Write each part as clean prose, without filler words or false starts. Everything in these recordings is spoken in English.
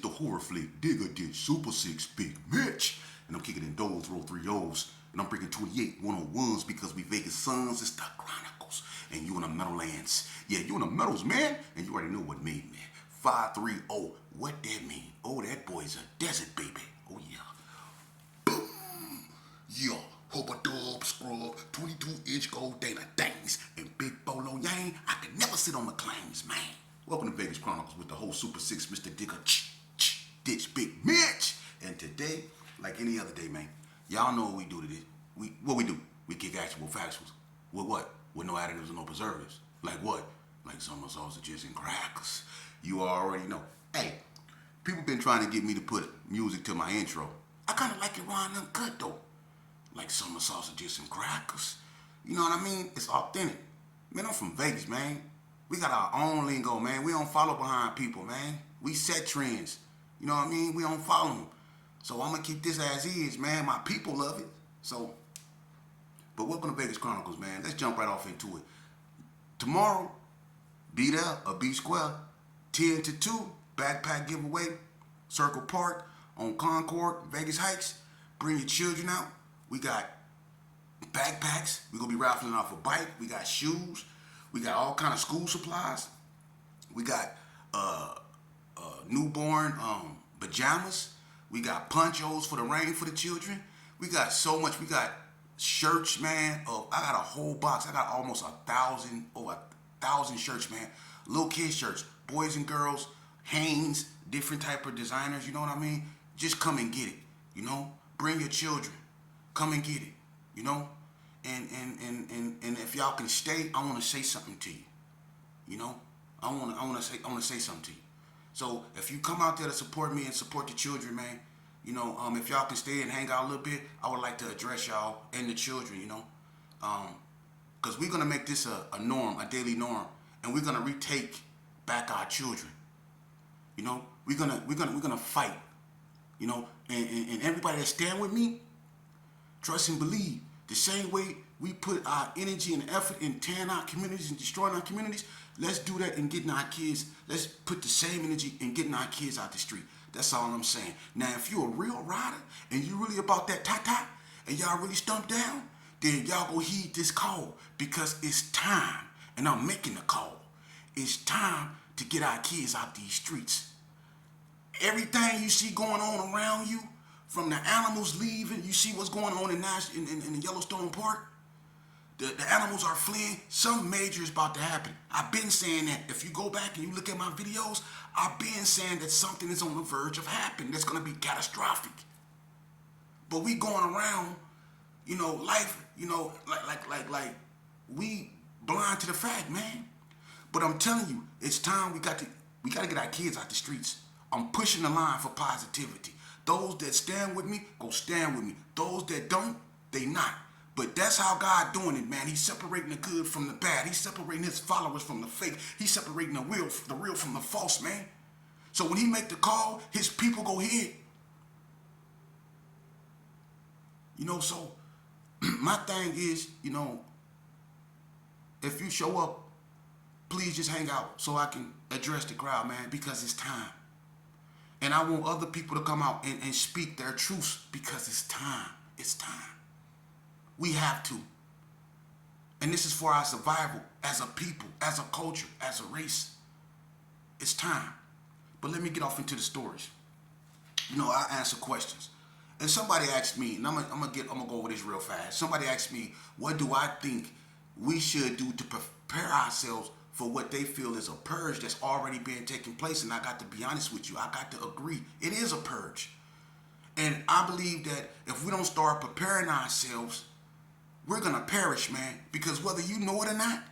the horror flick Digger did Super 6 Big Mitch. And I'm kicking in those, roll 3 O's. And I'm breaking 28 101s because we Vegas sons. It's the Chronicles. And you in the Meadowlands. Yeah, you in the Meadows, man. And you already know what made me. 530. What that mean? Oh, that boy's a desert baby. Oh, yeah. Boom. Yeah. Hubba dub scrub, 22-inch gold Dana Danes, and Big Bolo Yang. I can never sit on the claims, man. Welcome to Vegas Chronicles with the whole Super 6, Mr. Digger, Ditch Big Mitch. And today, like any other day, man, y'all know what we do today. What we do? We kick actual factuals. With what? With no additives and no preservatives. Like what? Like summer sausages and crackers. You already know. Hey, people been trying to get me to put music to my intro. I kind of like it raw and uncut, though. Like summer sausages and crackers. You know what I mean? It's authentic. Man, I'm from Vegas, man. We got our own lingo, man. We don't follow behind people, man. We set trends. You know what I mean? We don't follow them. So I'm going to keep this as is, man. My people love it. So, but welcome to Vegas Chronicles, man. Let's jump right off into it. Tomorrow, be there or be square. 10 to 2, backpack giveaway. Circle Park on Concord, Vegas Heights. Bring your children out. We got backpacks. We're going to be raffling off a bike. We got shoes. We got all kind of school supplies. We got newborn pajamas. We got ponchos for the rain for the children. We got so much. We got shirts, man. I got a whole box. I got almost 1,000 shirts, man. Little kids shirts, boys and girls, Hanes, different type of designers. You know what I mean? Just come and get it. You know, bring your children. Come and get it, you know? And if y'all can stay, I want to say something to you. You know? I want to say something to you. So if you come out there to support me and support the children, man, you know, if y'all can stay and hang out a little bit, I would like to address y'all and the children, you know? Because we're going to make this a norm, a daily norm, and we're going to retake back our children. You know? We're gonna fight. You know? And everybody that stand with me, trust and believe. The same way we put our energy and effort in tearing our communities and destroying our communities, let's do that in getting our kids. Let's put the same energy in getting our kids out the street. That's all I'm saying. Now, if you're a real rider and you really about that ta-ta and y'all really stumped down, then y'all go heed this call because it's time. And I'm making the call. It's time to get our kids out these streets. Everything you see going on around you, from the animals leaving, you see what's going on in the Yellowstone Park? The animals are fleeing. Something major is about to happen. I've been saying that. If you go back and you look at my videos, I've been saying that something is on the verge of happening that's going to be catastrophic. But we going around, you know, life, you know, like we blind to the fact, man. But I'm telling you, it's time we got to get our kids out the streets. I'm pushing the line for positivity. Those that stand with me, go stand with me. Those that don't, they not. But that's how God doing it, man. He's separating the good from the bad. He's separating his followers from the fake. He's separating the real from the false, man. So when he make the call, his people go ahead. You know, so my thing is, you know, if you show up, please just hang out so I can address the crowd, man, because it's time. And I want other people to come out and speak their truths because it's time. It's time. We have to. And this is for our survival as a people, as a culture, as a race. It's time. But let me get off into the stories. You know, I answer questions. And somebody asked me, and I'm gonna go over this real fast. Somebody asked me, what do I think we should do to prepare ourselves for what they feel is a purge that's already been taking place? And I got to be honest with you, I got to agree. It is a purge. And I believe that if we don't start preparing ourselves, we're going to perish, man. Because whether you know it or not,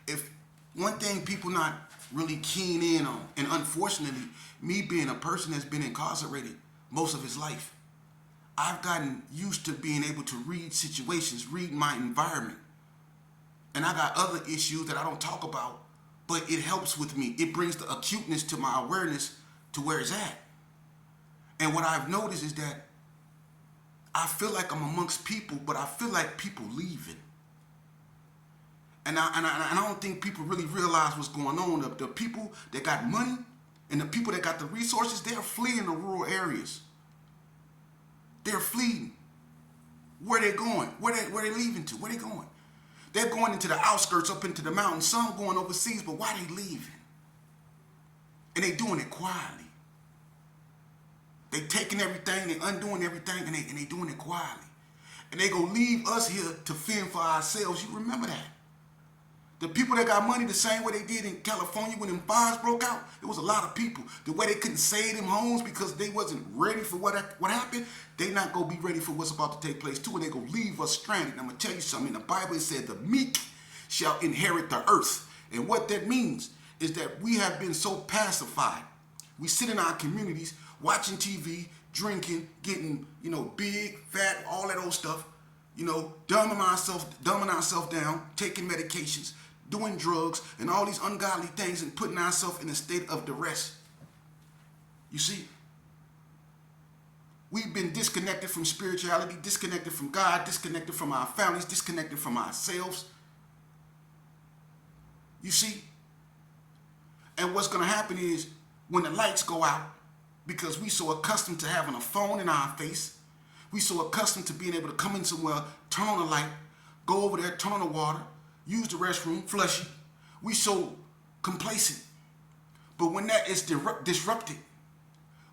if one thing people not really keen in on, and unfortunately, me being a person that's been incarcerated most of his life, I've gotten used to being able to read situations, read my environment. And I got other issues that I don't talk about, but it helps with me. It brings the acuteness to my awareness to where it's at. And what I've noticed is that I feel like I'm amongst people, but I feel like people leaving. And I don't think people really realize what's going on. The people that got money And the people that got the resources, they're fleeing the rural areas. They're fleeing. Where they going? Where they leaving to? Where they going? They're going into the outskirts, up into the mountains. Some going overseas, but why they leaving? And they doing it quietly. They taking everything, they undoing everything, and they doing it quietly. And they gonna leave us here to fend for ourselves. You remember that? The people that got money the same way they did in California when them fires broke out, it was a lot of people. The way they couldn't save them homes because they wasn't ready for what happened, they not going to be ready for what's about to take place too, and they going to leave us stranded. And I'm going to tell you something. In the Bible, it said the meek shall inherit the earth. And what that means is that we have been so pacified. We sit in our communities watching TV, drinking, getting, big, fat, all that old stuff, dumbing ourselves down, taking medications, doing drugs, and all these ungodly things, and putting ourselves in a state of duress. You see, we've been disconnected from spirituality, disconnected from God, disconnected from our families, disconnected from ourselves. You see? And what's going to happen is when the lights go out, because we so accustomed to having a phone in our face, we so accustomed to being able to come in somewhere, turn on the light, go over there, turn on the water, use the restroom, flush it. We so complacent. But when that is disrupted,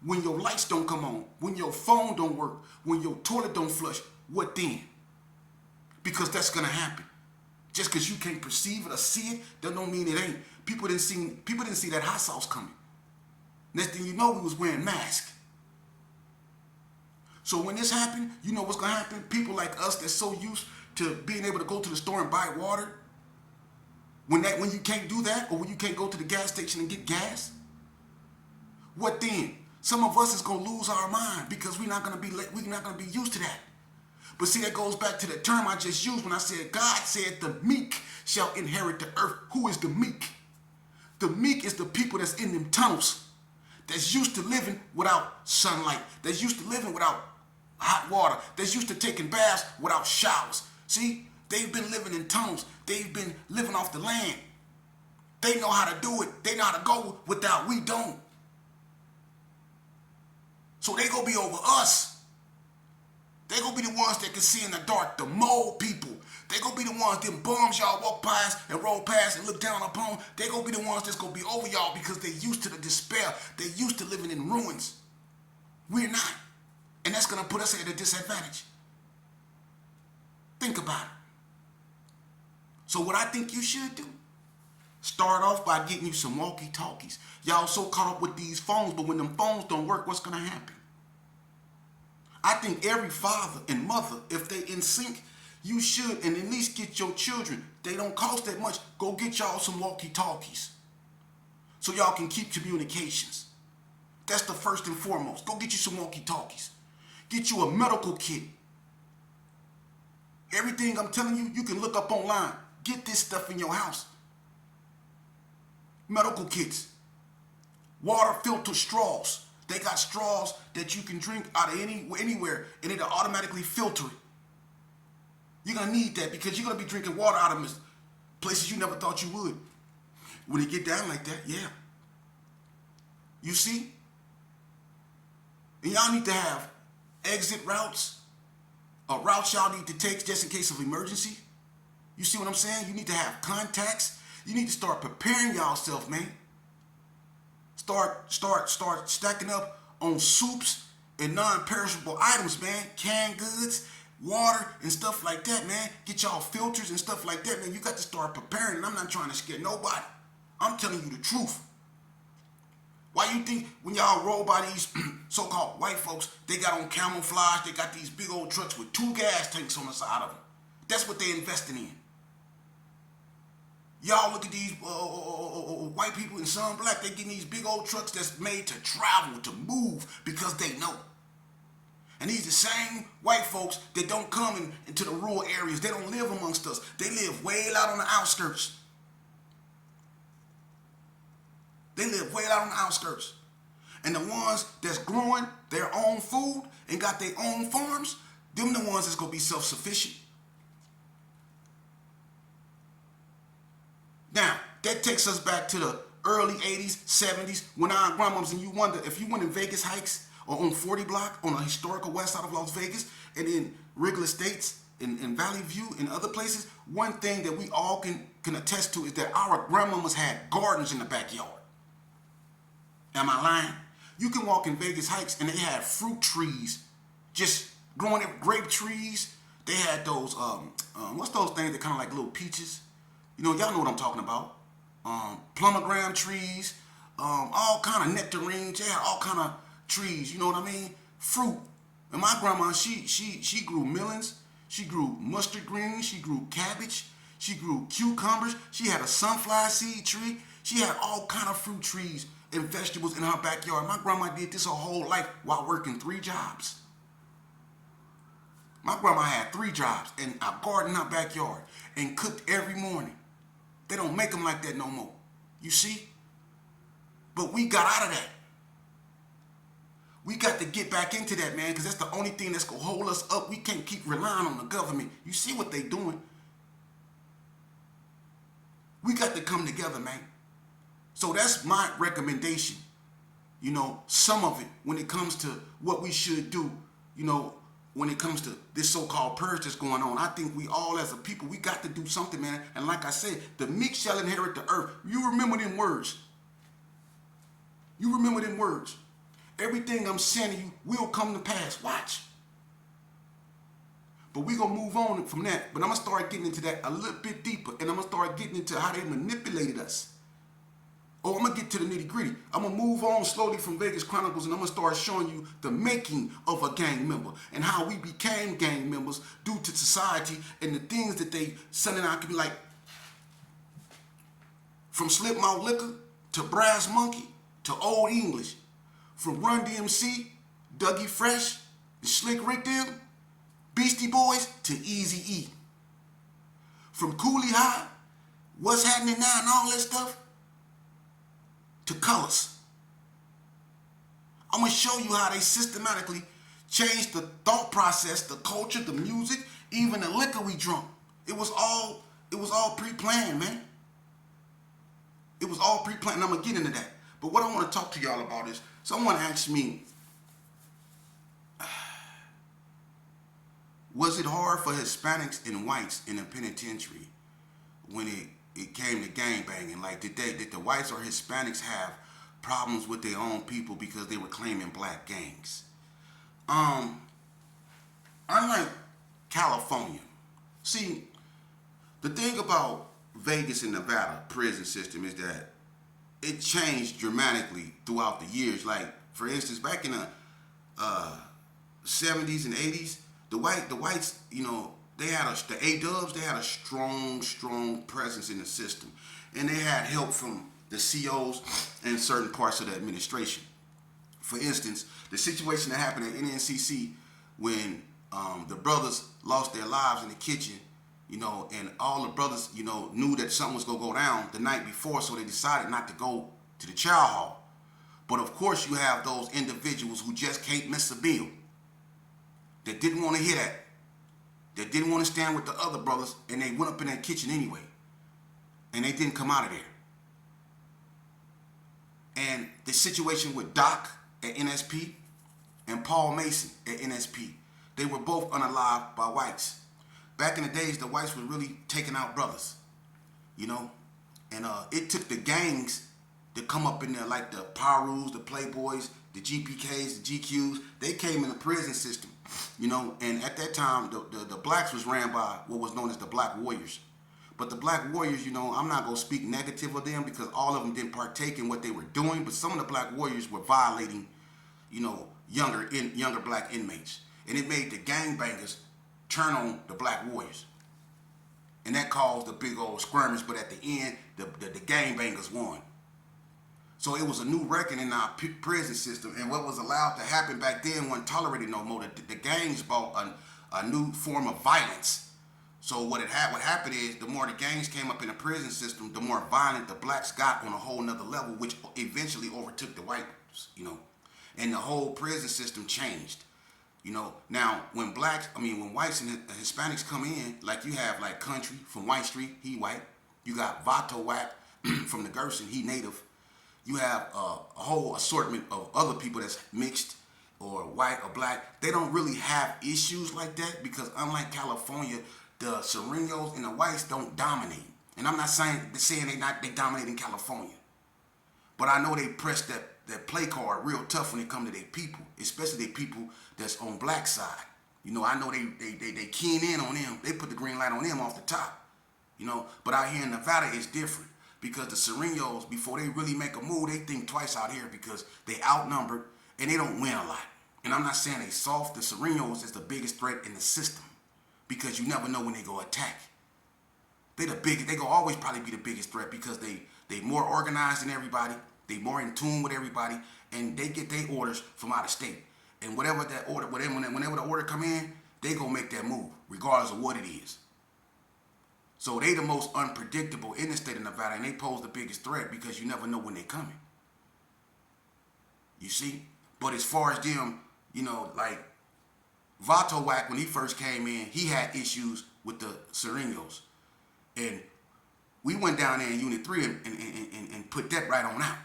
when your lights don't come on, when your phone don't work, when your toilet don't flush, what then? Because that's gonna happen. Just because you can't perceive it or see it, that don't mean it ain't. People didn't see that hot sauce coming. Next thing you know, we was wearing masks. So when this happened, you know what's gonna happen? People like us that's so used to being able to go to the store and buy water, when you can't do that, or when you can't go to the gas station and get gas, what then? Some of us is gonna lose our mind because we're not gonna be used to that. But see, that goes back to the term I just used when I said God said the meek shall inherit the earth. Who is the meek? The meek is the people that's in them tunnels, that's used to living without sunlight, that's used to living without hot water, that's used to taking baths without showers. See, they've been living in tunnels. They've been living off the land. They know how to do it. They know how to go without. We don't. So they gonna be over us. They gonna be the ones that can see in the dark, the mole people. They gonna be the ones, them bums y'all walk past and roll past and look down upon. They gonna be the ones that's gonna be over y'all because they used to the despair. They used to living in ruins. We're not. And that's gonna put us at a disadvantage. Think about it. So what I think you should do, start off by getting you some walkie-talkies. Y'all so caught up with these phones, but when them phones don't work, what's going to happen? I think every father and mother, if they in sync, you should, and at least get your children. They don't cost that much. Go get y'all some walkie-talkies so y'all can keep communications. That's the first and foremost. Go get you some walkie-talkies. Get you a medical kit. Everything I'm telling you, you can look up online. Get this stuff in your house. Medical kits. Water filter straws. They got straws that you can drink out of anywhere, and it'll automatically filter it. You're going to need that because you're going to be drinking water out of places you never thought you would. When it get down like that, yeah. You see? And y'all need to have exit routes. Routes y'all need to take just in case of emergency. You see what I'm saying? You need to have contacts. You need to start preparing yourself, man. Start stacking up on soups and non-perishable items, man. Canned goods, water, and stuff like that, man. Get y'all filters and stuff like that, man. You got to start preparing, and I'm not trying to scare nobody. I'm telling you the truth. Why you think when y'all roll by these so-called white folks, they got on camouflage, they got these big old trucks with 2 gas tanks on the side of them? That's what they're investing in. Y'all look at these white people and some black, they getting these big old trucks that's made to travel, to move, because they know. And these the same white folks that don't come into the rural areas. They don't live amongst us. They live way out on the outskirts. They live way out on the outskirts. And the ones that's growing their own food and got their own farms, them the ones that's going to be self-sufficient. Now, that takes us back to the early 80s, 70s, when our grandmas, and you wonder if you went in Vegas Heights or on 40 block on a historical west side of Las Vegas and in Wrigley Estates in Valley View and other places, one thing that we all can attest to is that our grandmamas had gardens in the backyard. Am I lying? You can walk in Vegas Heights and they had fruit trees just growing, grape trees. They had those, what's those things that kind of like little peaches? You know, y'all know what I'm talking about. Pomegranate trees, all kind of nectarines. They had all kind of trees, you know what I mean? Fruit. And my grandma, she grew melons. She grew mustard greens. She grew cabbage. She grew cucumbers. She had a sunflower seed tree. She had all kind of fruit trees and vegetables in her backyard. My grandma did this her whole life while working 3 jobs. My grandma had 3 jobs and a garden in her backyard and cooked every morning. They don't make them like that no more. You see? But we got out of that. We got to get back into that, man, because that's the only thing that's going to hold us up. We can't keep relying on the government. You see what they doing? We got to come together, man. So that's my recommendation. You know, some of it when it comes to what we should do, you know, when it comes to this so-called purge that's going on. I think we all as a people, we got to do something, man. And like I said, the meek shall inherit the earth. You remember them words. You remember them words. Everything I'm saying to you will come to pass. Watch. But we're going to move on from that. But I'm going to start getting into that a little bit deeper. And I'm going to start getting into how they manipulated us. Oh, I'm going to get to the nitty gritty. I'm going to move on slowly from Vegas Chronicles and I'm going to start showing you the making of a gang member and how we became gang members due to society and the things that they sending out. Could be like from Slip Mouth Liquor to Brass Monkey to Old English. From Run DMC, Dougie Fresh, and Slick Rick them, Beastie Boys to Eazy-E. From Cooley High, What's Happening Now and all that stuff, to Colors. I'm going to show you how they systematically changed the thought process, the culture, the music, even the liquor we drunk. It was all pre-planned, man. It was all pre-planned, and I'm going to get into that. But what I want to talk to y'all about is, someone asked me, was it hard for Hispanics and whites in the penitentiary when it came to gangbanging? Like, did the whites or Hispanics have problems with their own people because they were claiming black gangs? Unlike California, see, the thing about Vegas and Nevada prison system is that it changed dramatically throughout the years. Like, for instance, back in the 70s and 80s, the whites, you know, they had the A-dubs, they had a strong presence in the system. And they had help from the COs and certain parts of the administration. For instance, the situation that happened at NNCC when the brothers lost their lives in the kitchen, you know, and all the brothers, you know, knew that something was going to go down the night before, so they decided not to go to the chow hall. But of course, you have those individuals who just can't miss a meal, that didn't want to hear that didn't want to stand with the other brothers, and they went up in that kitchen anyway, and they didn't come out of there. And the situation with Doc at NSP and Paul Mason at NSP, they were both unalived by whites. Back in the days, the whites were really taking out brothers, you know, and it took the gangs to come up in there, like the Parus, the Playboys, the GPKs, the GQs. They came in the prison system, you know, and at that time, the blacks was ran by what was known as the Black Warriors. But the Black Warriors, you know, I'm not going to speak negative of them because all of them didn't partake in what they were doing, but some of the Black Warriors were violating, you know, younger black inmates. And it made the gangbangers turn on the Black Warriors. And that caused a big old skirmish, but at the end, the gangbangers won. So it was a new reckoning in our prison system, and what was allowed to happen back then wasn't tolerated no more. The gangs brought a new form of violence. So what happened is, the more the gangs came up in the prison system, the more violent the blacks got on a whole nother level, which eventually overtook the whites, you know. And the whole prison system changed. You know, now when whites and Hispanics come in, like you have like Country from White Street, he white. You got Vato Wap from the Gerson, he native. You have a whole assortment of other people that's mixed or white or black. They don't really have issues like that because unlike California, the Sureños and the whites don't dominate. And I'm not saying they dominate in California, but I know they press that play card real tough when it come to their people, especially their people that's on black side. You know, I know they keying in on them. They put the green light on them off the top. You know, but out here in Nevada it's different because the Sureños, before they really make a move, they think twice out here because they outnumbered and they don't win a lot. And I'm not saying they soft. The Sureños is the biggest threat in the system because you never know when they go attack. They go always probably be the biggest threat because they more organized than everybody. They more in tune with everybody, and they get their orders from out of state. And whatever that order, whenever the order come in, they gonna make that move, regardless of what it is. So they the most unpredictable in the state of Nevada, and they pose the biggest threat because you never know when they coming. You see? But as far as them, you know, like Vato Whack, when he first came in, he had issues with the Sureños. And we went down there in Unit 3 and put that right on out.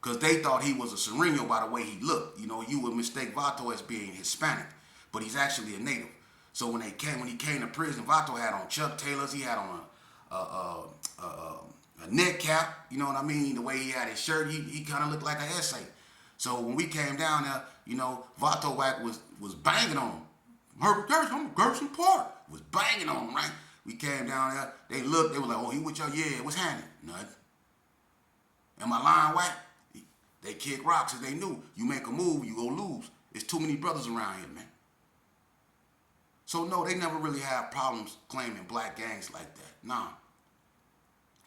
Because they thought he was a Sureño by the way he looked. You know, you would mistake Vato as being Hispanic, but he's actually a native. So when he came to prison, Vato had on Chuck Taylors. He had on a neck cap. You know what I mean? The way he had his shirt, he kind of looked like an essay. So when we came down there, you know, Vato Whack was banging on him. Herbert Gerson Park was banging on him, right? We came down there. They looked. They were like, "Oh, he with your what's happening?" Nothing. Am I lying, Whack? They kick rocks because they knew you make a move, you go lose. There's too many brothers around here, man. So no, they never really have problems claiming black gangs like that. Nah.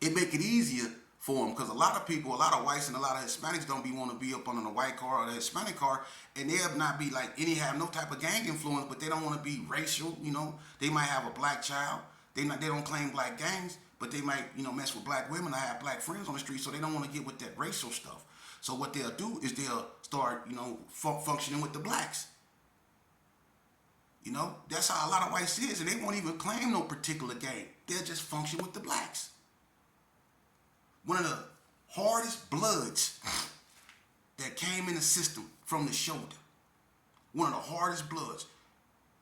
It make it easier for them because a lot of people, a lot of whites and a lot of Hispanics don't want to be up on the white car or the Hispanic car, and they'll not be like have no type of gang influence, but they don't want to be racial. You know, they might have a black child. They don't claim black gangs, but they might mess with black women. I have black friends on the street, so they don't want to get with that racial stuff. So what they'll do is they'll start functioning with the blacks. You know, that's how a lot of whites is, and they won't even claim no particular gang. They'll just function with the blacks. One of the hardest bloods that came in the system from the shoulder, one of the hardest bloods,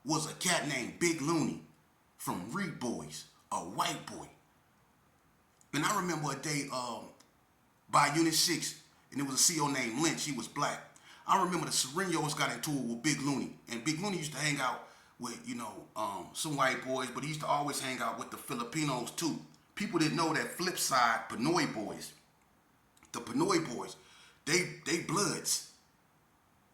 was a cat named Big Looney from Reed Boys, a white boy. And I remember a day by Unit 6, and there was a CO named Lynch. He was black. I remember the Sureños got into it with Big Looney, and Big Looney used to hang out with some white boys, but he used to always hang out with the Filipinos too. People didn't know that flip side, Pinoy boys. The Pinoy boys, they bloods.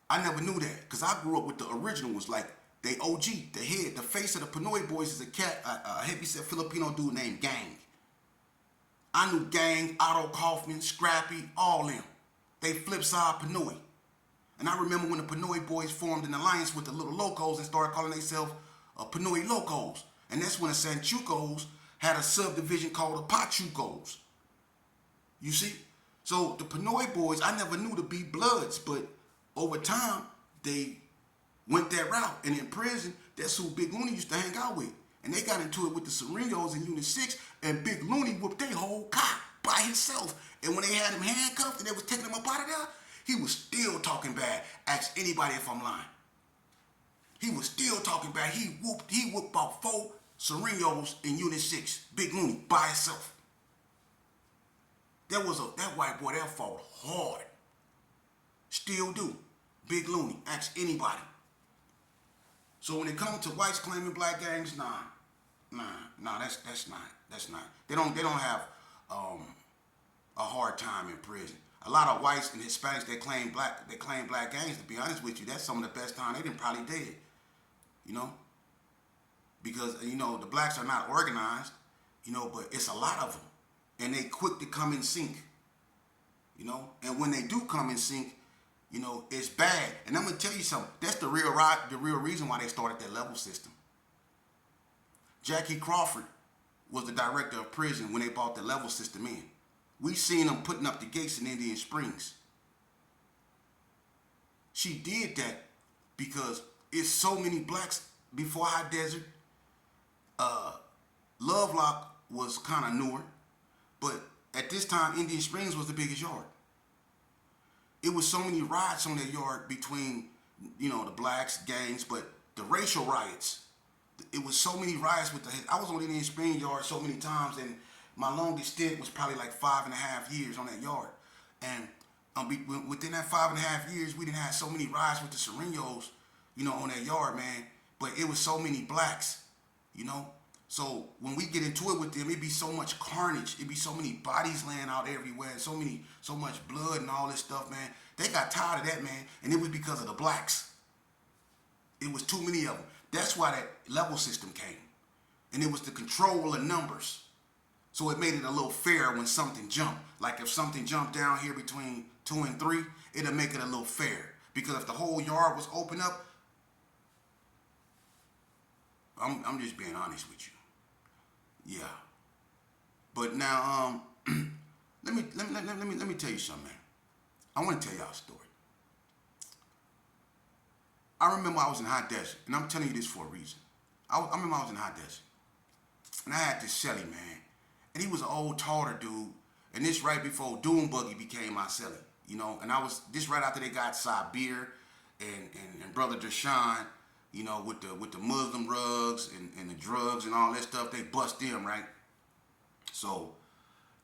I never knew that because I grew up with the original ones, like they OG, the head, the face of the Pinoy boys is a heavyset Filipino dude named Gang. I knew Gang, Otto Kaufman, Scrappy, all them. They flip side Pinoy. And I remember when the Pinoy boys formed an alliance with the Little Locos and started calling themselves Pinoy Locos. And that's when the Sanchucos had a subdivision called the Pachucos. You see? So the Pinoy boys, I never knew to be bloods, but over time, they went that route. And in prison, that's who Big Looney used to hang out with. And they got into it with the Sureños in Unit 6, and Big Looney whooped their whole cop by himself. And when they had him handcuffed and they was taking him up out of there, he was still talking bad. Ask anybody if I'm lying. He was still talking bad. He whooped about 4 Sureños in Unit 6, Big Looney, by himself. That white boy that fought hard. Still do. Big Looney. Ask anybody. So when it comes to whites claiming black gangs, nah, that's not. They don't have a hard time in prison. A lot of whites and Hispanics they claim black gangs. To be honest with you, that's some of the best time they done probably did. You know, because the blacks are not organized. But it's a lot of them, and they quick to come in sync. And when they do come in sync, it's bad. And I'm gonna tell you something. That's the real reason why they started that level system. Jackie Crawford was the director of prison when they brought the level system in. We seen them putting up the gates in Indian Springs. She did that because it's so many blacks before High Desert. Lovelock was kind of newer, but at this time, Indian Springs was the biggest yard. it was so many riots on that yard between, the blacks, gangs, but the racial riots. It was so many riots with the. I was on the Indian Spring yard so many times, and my longest stint was probably like 5.5 years on that yard. And within that 5.5 years, we didn't have so many riots with the Serenos, on that yard, man. But it was so many blacks, you know. So when we get into it with them, it'd be so much carnage. It'd be so many bodies laying out everywhere, so much blood and all this stuff, man. They got tired of that, man, and it was because of the blacks. It was too many of them. That's why that level system came, and it was the control of numbers. So it made it a little fair when something jumped. Like if something jumped down here between 2 and 3, it'll make it a little fair. Because if the whole yard was open up, I'm just being honest with you. Yeah. But now, let me tell you something, man. I want to tell y'all a story. I remember I was in high desert, and I'm telling you this for a reason. I remember I was in high desert, and I had this celly, man, and he was an old, taller dude, and this right before Doom Buggy became my celly, and I was this right after they got Sabir and Brother Deshaun, with the Muslim rugs and the drugs and all that stuff. They bust them, right? So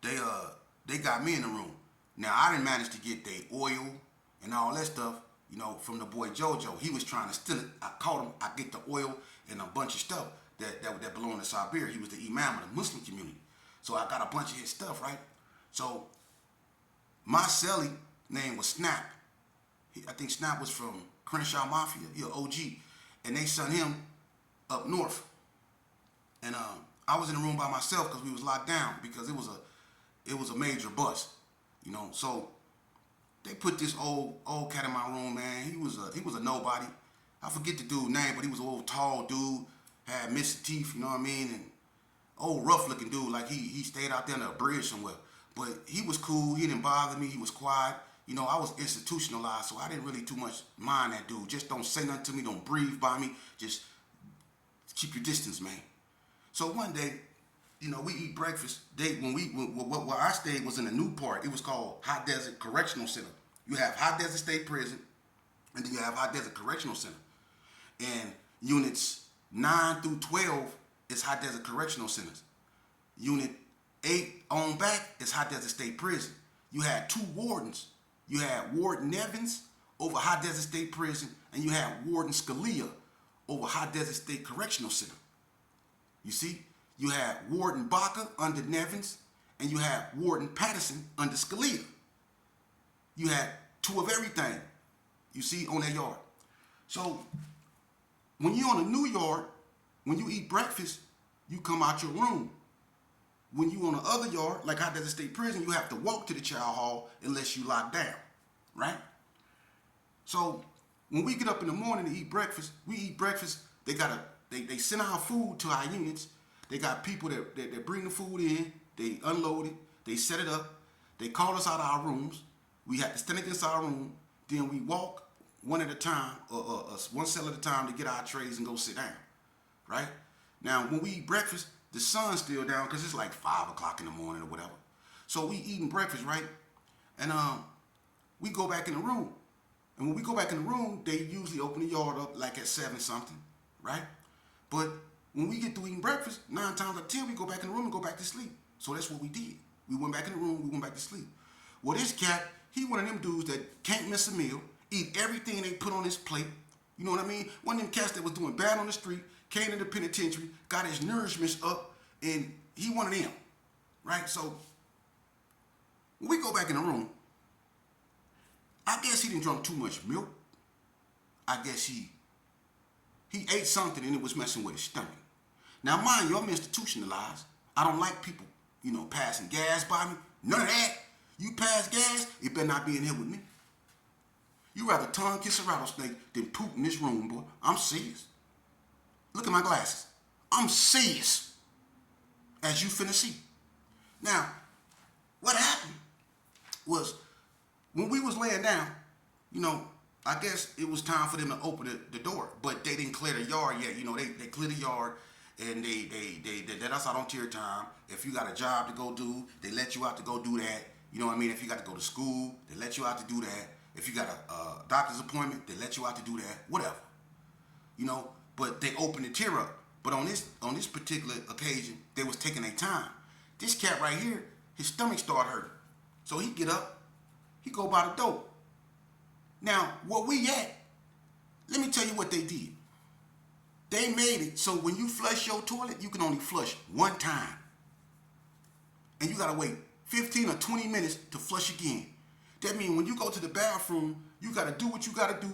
they got me in the room. Now I didn't manage to get the oil and all that stuff, from the boy JoJo. He was trying to steal it. I caught him. I get the oil and a bunch of stuff that belonged to Sabir. He was the imam of the Muslim community. So I got a bunch of his stuff, right? So my celly name was Snap. I think Snap was from Crenshaw Mafia. He an OG. And they sent him up north. And I was in the room by myself because we was locked down because it was a major bust. So they put this old cat in my room, man. He was a nobody. I forget the dude's name, but he was an old tall dude, had missing teeth, you know what I mean? And old rough looking dude, like he stayed out there on a bridge somewhere. But he was cool, he didn't bother me, he was quiet. I was institutionalized, so I didn't really too much mind that dude. Just don't say nothing to me, don't breathe by me, just keep your distance, man. So one day, we eat breakfast. Where I stayed was in a new part. It was called High Desert Correctional Center. You have High Desert State Prison, and then you have High Desert Correctional Center. And units 9 through 12 is High Desert Correctional Centers. Unit 8 on back is High Desert State Prison. You had 2 wardens. You had Warden Evans over High Desert State Prison, and you had Warden Scalia over High Desert State Correctional Center. You see? You had Warden Baca under Nevins, and you had Warden Patterson under Scalia. You had 2 of everything, you see, on that yard. So when you're on a new yard, when you eat breakfast, you come out your room. When you on the other yard, like High Desert State Prison, you have to walk to the chow hall unless you lock down, right? So when we get up in the morning to eat breakfast, we eat breakfast. They send our food to our units. They got people that bring the food in. They unload it. They set it up. They call us out of our rooms. We have to stand against our room. Then we walk one at a time, one cell at a time to get our trays and go sit down, right? Now, when we eat breakfast, the sun's still down because it's like 5 o'clock in the morning or whatever. So we eating breakfast, right? And we go back in the room. And when we go back in the room, they usually open the yard up like at 7 something, right? But when we get through eating breakfast, 9 times out of 10, we go back in the room and go back to sleep. So that's what we did. We went back in the room, we went back to sleep. Well, this cat, he one of them dudes that can't miss a meal, eat everything they put on his plate. You know what I mean? One of them cats that was doing bad on the street, came to the penitentiary, got his nourishments up, and he one of them, right? So when we go back in the room, I guess he didn't drink too much milk. I guess he ate something and it was messing with his stomach. Now, mind you, I'm institutionalized. I don't like people, passing gas by me. None of that. You pass gas, it better not be in here with me. You rather tongue kiss a rattlesnake than poop in this room, boy. I'm serious. Look at my glasses. I'm serious. As you finna see. Now, what happened was when we was laying down, I guess it was time for them to open the door, but they didn't clear the yard yet. They cleared the yard and they let us out on tier time. If you got a job to go do, they let you out to go do that. You know what I mean? If you got to go to school, they let you out to do that. If you got a doctor's appointment, they let you out to do that, whatever. You know, but they open the tier up. But on this particular occasion, they was taking their time. This cat right here, his stomach started hurting. So he get up, he go by the door. Now, where we at, let me tell you what they did. They made it so when you flush your toilet, you can only flush one time. And you gotta wait 15 or 20 minutes to flush again. That means when you go to the bathroom, you gotta do what you gotta do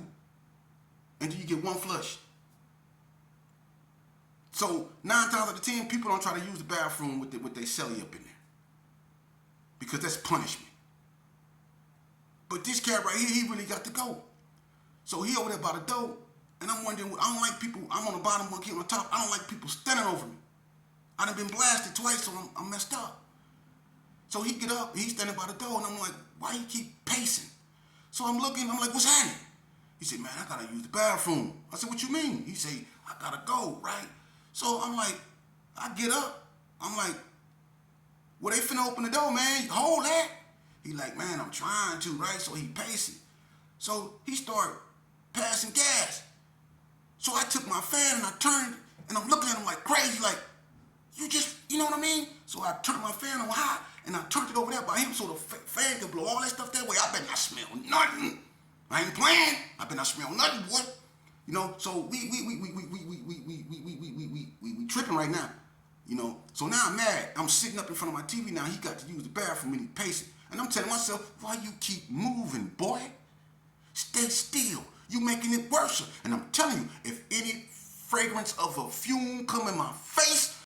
until you get one flush. So 9 times out of 10, people don't try to use the bathroom with their celly up in there. Because that's punishment. But this cat right here, he really got to go. So he over there by the door, and I'm wondering, I don't like people, I'm on the bottom, one kid on the top, I don't like people standing over me. I done been blasted twice, so I'm messed up. So he get up, he's standing by the door, and I'm like, why you keep pacing? So I'm looking, I'm like, what's happening? He said, man, I gotta use the bathroom. I said, what you mean? He said, I gotta go, right? So I'm like, I get up, I'm like, well, they finna open the door, man, hold that. He like, man, I'm trying to, right? So he pacing. So he started passing gas. So I took my fan and I turned, and I'm looking at him like crazy, like, you know what I mean? So I turned my fan on high, and I turned it over there by him so the fan could blow all that stuff that way. I better not smell nothing. I ain't playing. I better not smell nothing, boy. You know, so we tripping right now. You know, so now I'm mad. I'm sitting up in front of my TV now. He got to use the bathroom and he pacing. And I'm telling myself, why you keep moving, boy? Stay still. You making it worse. And I'm telling you, if any fragrance of a fume come in my face,